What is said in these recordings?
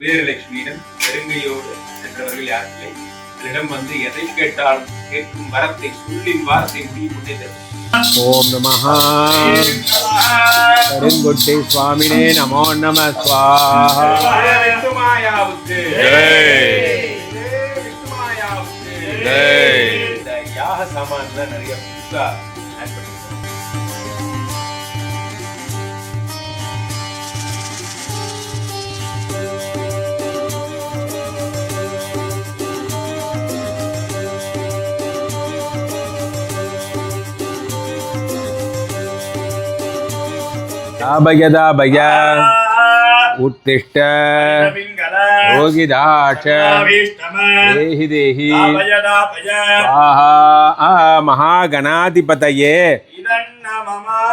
வீரலட்சுமியிடம் நெருங்கையோடு சென்றவர்கள் யாரில்லை. அவரிடம் வந்து எதை கேட்டாலும் கேட்கும் வரத்தை சொல்லின் வார்த்தை முடியும் முன்னே தரும். ஓம் நமஹ கருங்கொட்டை சுவாமினே நமோ நம ஸ்வாஹா. விஷ்ணுமாயாவுக்கு இந்த யாக சாமான்ல நிறைய புதுசா ஆட் பண்ணிருக்கோம். தாபயதாபய உத்திஷ்ட ரோகிதாட்ச தேஹி தேஹி ஸ்வாஹா. மகாகணாதிபதயே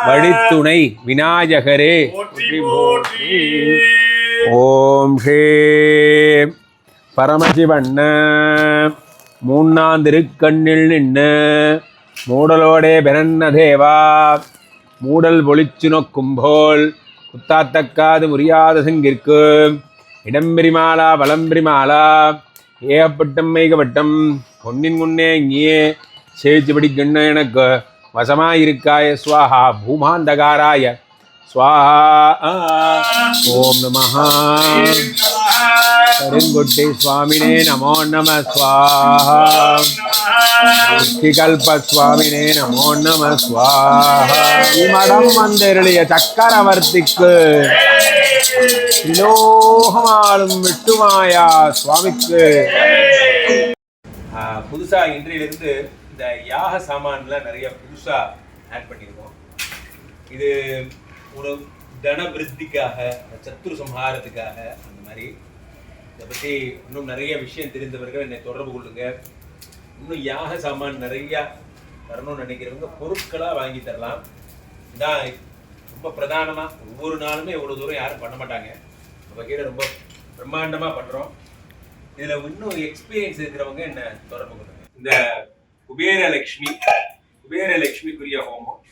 வழித்துணை விநாயகரே போற்றி போற்றி. ஓம் ஸ்ரீ பரமசிவண்ண மூன்னாந்திருக்கண்ணில் நின்று மூடலோடே பெறன்ன தேவா மூடல் பொழிச்சு நோக்கும்போல் குத்தாத்தக்காது முறியாத சங்கிற்கு இடம்பிரிமாலா வளம்பிரிமாலா ஏகப்பட்டம் மைகப்பட்டம் பொன்னின் முன்னே இங்கே சேச்சுபடி கண்ண எனக்கு வசமாயிருக்காய ஸ்வாஹா பூமாந்தகாராய ஸ்வாஹா. ஓம் நமஹ கருங்கொட்டை சுவாமினே நமோ நம ஸ்வாஹா. கல்ப சுவாமினே நமோ நம ஸ்வாஹா. மடம் வந்தருளிய சக்கரவர்த்திக்கு திலோகமாலும் விஷ்ணுமாயா சுவாமிக்கு. புதுசா இன்றையிலிருந்து இந்த யாக சாமான்ல நிறைய புதுசா ஆட் பண்ணியிருக்கோம். இது ஒரு தன விருத்திக்காக, சத்துரு சம்ஹாரத்துக்காக, அந்த மாதிரி இதை பற்றி இன்னும் நிறைய விஷயம் தெரிந்தவர்கள் என்னை தொடர்பு கொள்ளுங்க. இன்னும் யாக சாமான் நிறையா வரணும்னு நினைக்கிறவங்க பொருட்களாக வாங்கி தரலாம். இதான் ரொம்ப பிரதானமாக ஒவ்வொரு நாளுமே இவ்வளோ தூரம் யாரும் பண்ண மாட்டாங்க. நம்ம வகையில் ரொம்ப பிரம்மாண்டமாக பண்ணுறோம். இதில் இன்னும் எக்ஸ்பீரியன்ஸ் இருக்கிறவங்க என்ன தொடர்பு கொள்ளுங்க. இந்த குபேரலட்சுமிக்குரிய ஹோமம்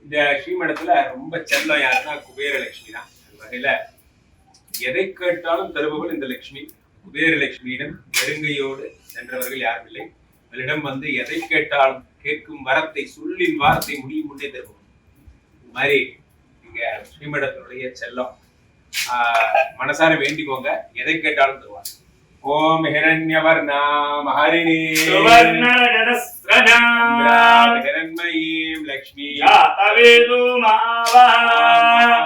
இந்த ஸ்ரீமடத்துல ரொம்ப செல்லம் யாருன்னா குபேரலட்சுமி தான். அந்த வகையில எதை கேட்டாலும் தருபவள் இந்த லட்சுமி. குபேரலட்சுமியிடம் நெருங்கையோடு சென்றவர்கள் யாரும் இல்லை. அவளிடம் வந்து எதை கேட்டாலும் கேட்கும் வரத்தை சொல்லின் வார்த்தை முடியும் முன்னே தருபவள். இந்த மாதிரி இங்க ஸ்ரீமடத்தினுடைய செல்லம். மனசார வேண்டிக்கோங்க, எதை கேட்டாலும் தருவாங்க. ஓம் ஹிரண்யவர்ணா மஹரிணி ஹிரண்மயீம் லக்ஷ்மீ ஜாதவேதோ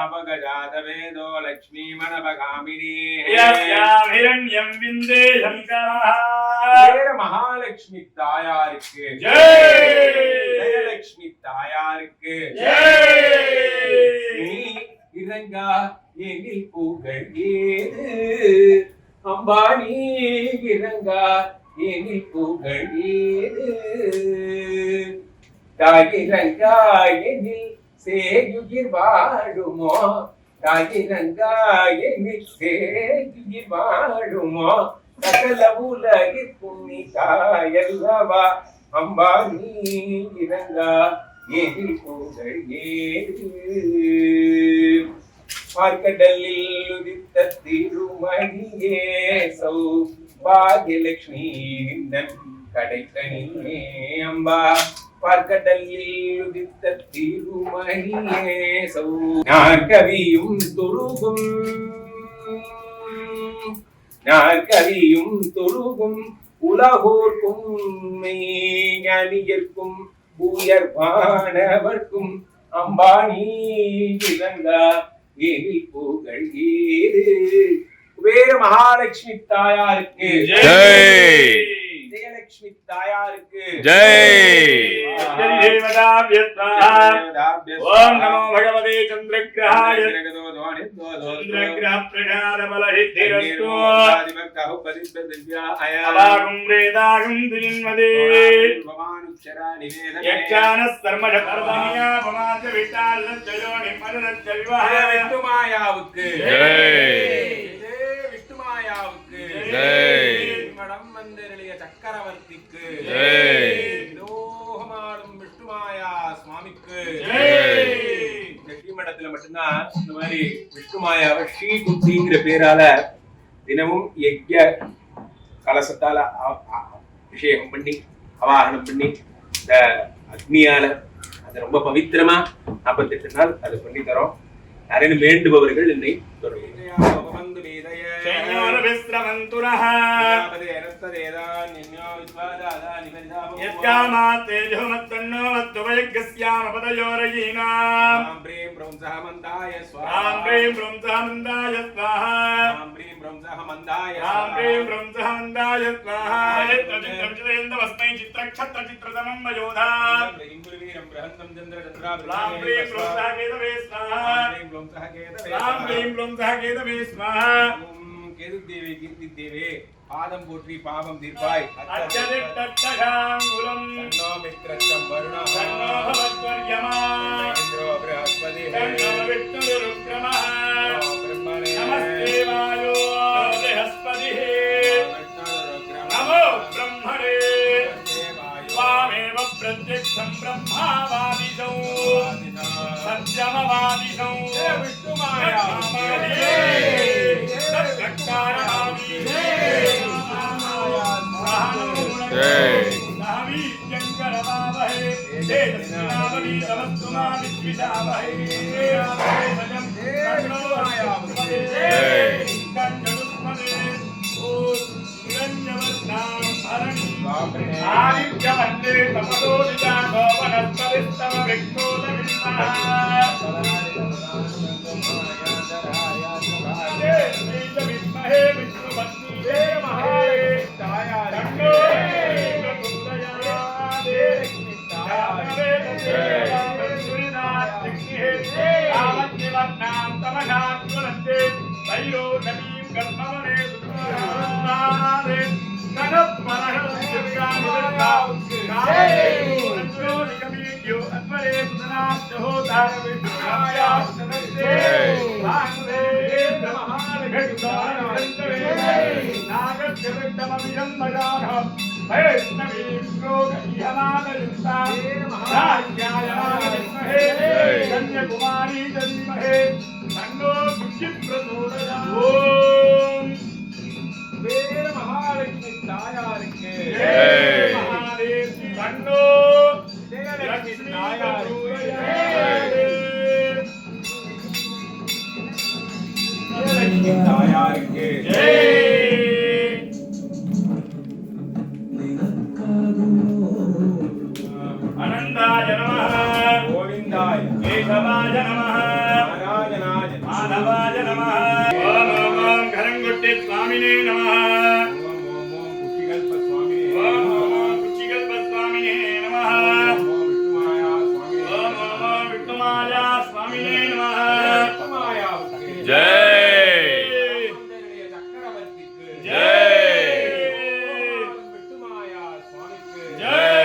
மாவகஜாதவேதோ லக்ஷ்மீ மனபகாமினி யஸ்யாம் ஹிரண்யம் விந்தே சங்கரஹ. மகாலட்சுமி தாயாருக்கு ஜெய். ஜெயலட்சுமி தாயாருக்கு ஜெய். நீ இறங்கா எங்கில் புகழ் ஏது அம்பாணி இறங்கா எனில் புகழ் ஏது தாயிரங்கா எனில் சேயுயிர் வாழுமோ தாயிரங்கா எனில் சேயுயிர் வாழுமோ சகல உலகில் புண்ணி தாயல்லவா அம்பாணி இறங்கா எனில் புகழ் ஏது. பார்க்கடலில் உதித்த திருமணியே சௌபாகியலட்சுமி கடைக்கணியே அம்பா. பார்க்கடலில் உதித்த திருமணியே நாற்கவியும் துருகும் நாற்கவியும் துருகும் உலகோர்க்கும் ஞானியர்க்கும் உயர்வானவர்க்கும் அம்பாணி இறங்கா எனில் புகழ் ஏது. குபேர மகாலட்சுமி தாயாருக்கு ஜெய். ஜெயலட்சுமி தாயாருக்கு ஜெய். ஓம் நமோ பகவதே சந்திரக்ரஹாய சந்திரக்ரஹ பிரகார பலஹித்திரஸ்து அவாகும் வேதாகும் தின்மதே யக்ஷான சர்மஜ பரதமியா பமாஜ விட்டால் ஜயோனி மனரத் விவாஹ. விஷ்ணுமாயாவுக்கு ஜெய். விஷ்ணுமாயாவுக்கு ஜெய். மடம் வந்தருளிய சக்கரவர்த்திக்கு ஜெய். லோகமாடும் விஷ்ணுமாயா சுவாமிக்கு ஜெய். இந்த ஸ்ரீமடத்துல மட்டும்தான் இந்த மாதிரி விஷ்ணுமாயாவை ஸ்ரீ குத்திங்கிற பேரால தினமும் யஜ்ய கலசத்தால அபிஷேகம் பண்ணி அவாகனம் பண்ணி இந்த அக்னியால அது ரொம்ப பவித்திரமா 48 நாள் அது பண்ணி தரோம். யாரேனும் வேண்டுபவர்கள் என்னை தொடர்பு கேதுதேவி கீர்த்தி தேவே பாதம் போற்றி பாவம் தீர்ப்பாய் அச்சதிட்டட்டகாங்குலம் தன்னோ மித்ரச்சம் வருணா தன்னோ பவத்வர்யமா இந்திரோ ப்ரஹஸ்பதி தன்னோ விஷ்ணு ருக்ரமா பிரம்மணே நமஸ்தே வாயோ ப்ரஹஸ்பதி நமோ பிரம்மணே வாமேவ பிரத்யக்ஷம் பிரம்மாவாதிதௌ சத்யமவாதிதௌ விஷ்ணுமாயா கன்யாகுமாரி ஜன்மஹே தன்னோ புத்தி பிரசோதயாத். ஓம் வேத மகாலட்சுமி தாயாருக்கு ஜெய். மகாதேவி தன்னோ லட்சுமி தாயாருக்கு ஜெய். லட்சுமி தாயாருக்கு ஜெய். அனந்தாய நமः கோவிந்தாய கேசவாய நமः நாராயணாய மாதவாய நமः. ஓம் ஓம் ஓம் கரங்குட்டி சுவாமினே நமः. ஓம் ஓம் ஓம் குச்சிகல்ப சுவாமினே. ஓம் ஓம் ஓம் குச்சிகல்ப சுவாமினே நமः. ஓம் ஓம் ஓம் விஷ்ணுமாயா சுவாமினே நமः. விஷ்ணுமாயா ஜெய். சக்கரவர்த்திக்கு ஜெய். விஷ்ணுமாயா சுவாமிக்கு ஜெய்.